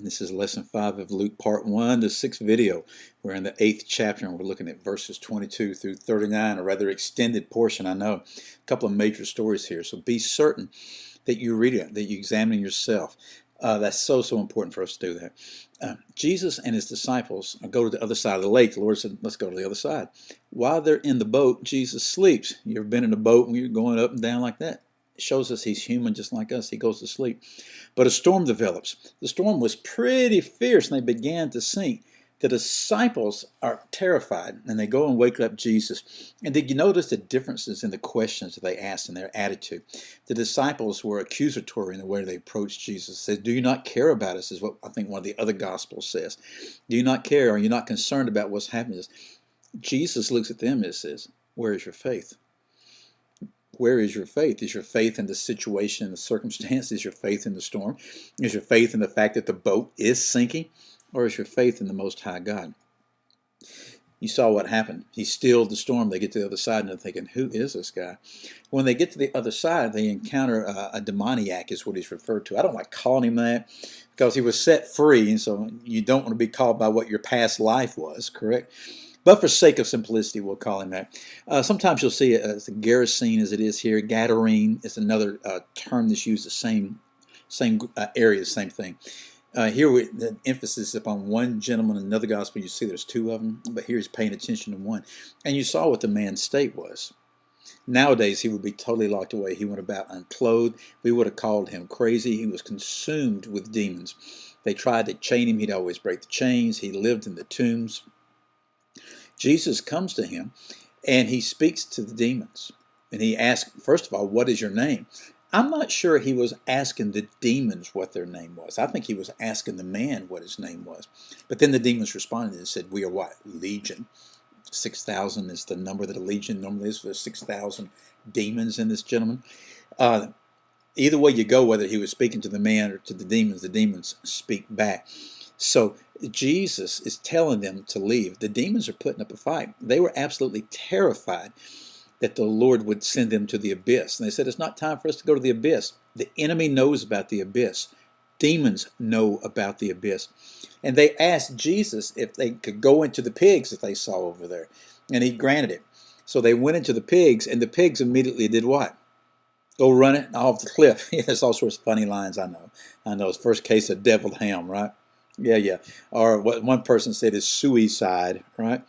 This is lesson 5 of Luke part 1, the 6th video. We're in the 8th chapter and we're looking at verses 22 through 39, a rather extended portion, I know. A couple of major stories here, so be certain that you read it, that you examine yourself. That's so important for us to do that. Jesus and his disciples go to the other side of the lake. The Lord said, let's go to the other side. While they're in the boat, Jesus sleeps. You ever been in a boat when you're going up and down like that? It shows us he's human just like us. He goes to sleep. But a storm develops. The storm was pretty fierce and they began to sink. The disciples are terrified and they go and wake up Jesus. And did you notice the differences in the questions that they asked and their attitude? The disciples were accusatory in the way they approached Jesus. They said, do you not care about us, is what I think one of the other gospels says. Do you not care? Are you not concerned about what's happening? Jesus looks at them and says, where is your faith? Where is your faith? Is your faith in the situation and the circumstance? Is your faith in the storm? Is your faith in the fact that the boat is sinking? Or is your faith in the Most High God? You saw what happened. He stilled the storm. They get to the other side and they're thinking, who is this guy? When they get to the other side, they encounter a demoniac is what he's referred to. I don't like calling him that because he was set free. And so you don't want to be called by what your past life was, correct? But for sake of simplicity, we'll call him that. Sometimes you'll see it as a Gerasene, as it is here. Gadarene is another term that's used the same area, same thing. Here the emphasis is upon one gentleman. In another gospel, you see there's two of them, but here he's paying attention to one. And you saw what the man's state was. Nowadays, he would be totally locked away. He went about unclothed. We would have called him crazy. He was consumed with demons. They tried to chain him. He'd always break the chains. He lived in the tombs. Jesus comes to him and he speaks to the demons. And he asks, first of all, what is your name? I'm not sure he was asking the demons what their name was. I think he was asking the man what his name was. But then the demons responded and said, we are what? Legion. 6,000 is the number that a legion normally is. There's 6,000 demons in this gentleman. Either way you go, whether he was speaking to the man or to the demons speak back. So Jesus is telling them to leave. The demons are putting up a fight. They were absolutely terrified that the Lord would send them to the abyss. And they said, it's not time for us to go to the abyss. The enemy knows about the abyss. Demons know about the abyss. And they asked Jesus if they could go into the pigs that they saw over there. And he granted it. So they went into the pigs, and the pigs immediately did what? Go run it off the cliff. There's all sorts of funny lines, I know. I know it's first case of deviled ham, right? Yeah. Or what one person said is suicide, right?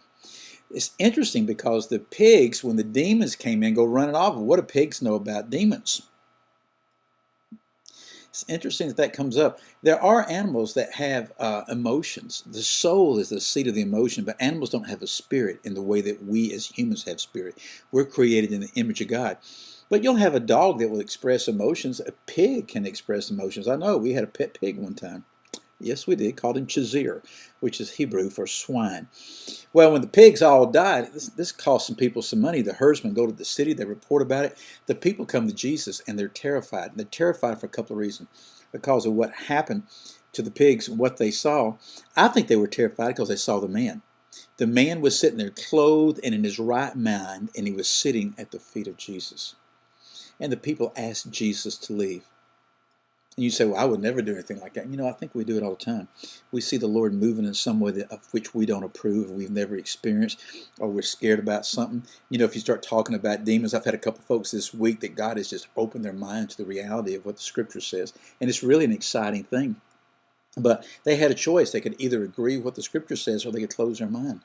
It's interesting because the pigs, when the demons came in, go running off. What do pigs know about demons? It's interesting that that comes up. There are animals that have emotions. The soul is the seat of the emotion, but animals don't have a spirit in the way that we as humans have spirit. We're created in the image of God. But you'll have a dog that will express emotions. A pig can express emotions. I know, we had a pet pig one time. Yes, we did. Called him Chazir, which is Hebrew for swine. Well, when the pigs all died, this cost some people some money. The herdsmen go to the city. They report about it. The people come to Jesus, and they're terrified. They're terrified for a couple of reasons. Because of what happened to the pigs, what they saw. I think they were terrified because they saw the man. The man was sitting there clothed and in his right mind, and he was sitting at the feet of Jesus. And the people asked Jesus to leave. And you say, well, I would never do anything like that. You know, I think we do it all the time. We see the Lord moving in some way of which we don't approve, or we've never experienced, or we're scared about something. You know, if you start talking about demons, I've had a couple of folks this week that God has just opened their mind to the reality of what the Scripture says. And it's really an exciting thing. But they had a choice. They could either agree with what the Scripture says, or they could close their mind.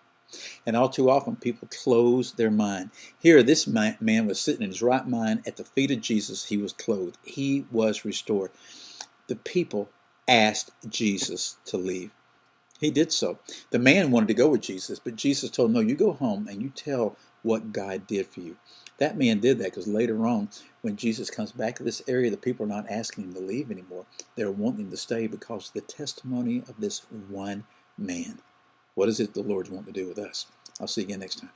And all too often, people close their mind. Here, this man was sitting in his right mind at the feet of Jesus. He was clothed. He was restored. The people asked Jesus to leave. He did so. The man wanted to go with Jesus, but Jesus told him, no, you go home and you tell what God did for you. That man did that because later on, when Jesus comes back to this area, the people are not asking him to leave anymore. They're wanting him to stay because of the testimony of this one man. What is it the Lord's wanting to do with us? I'll see you again next time.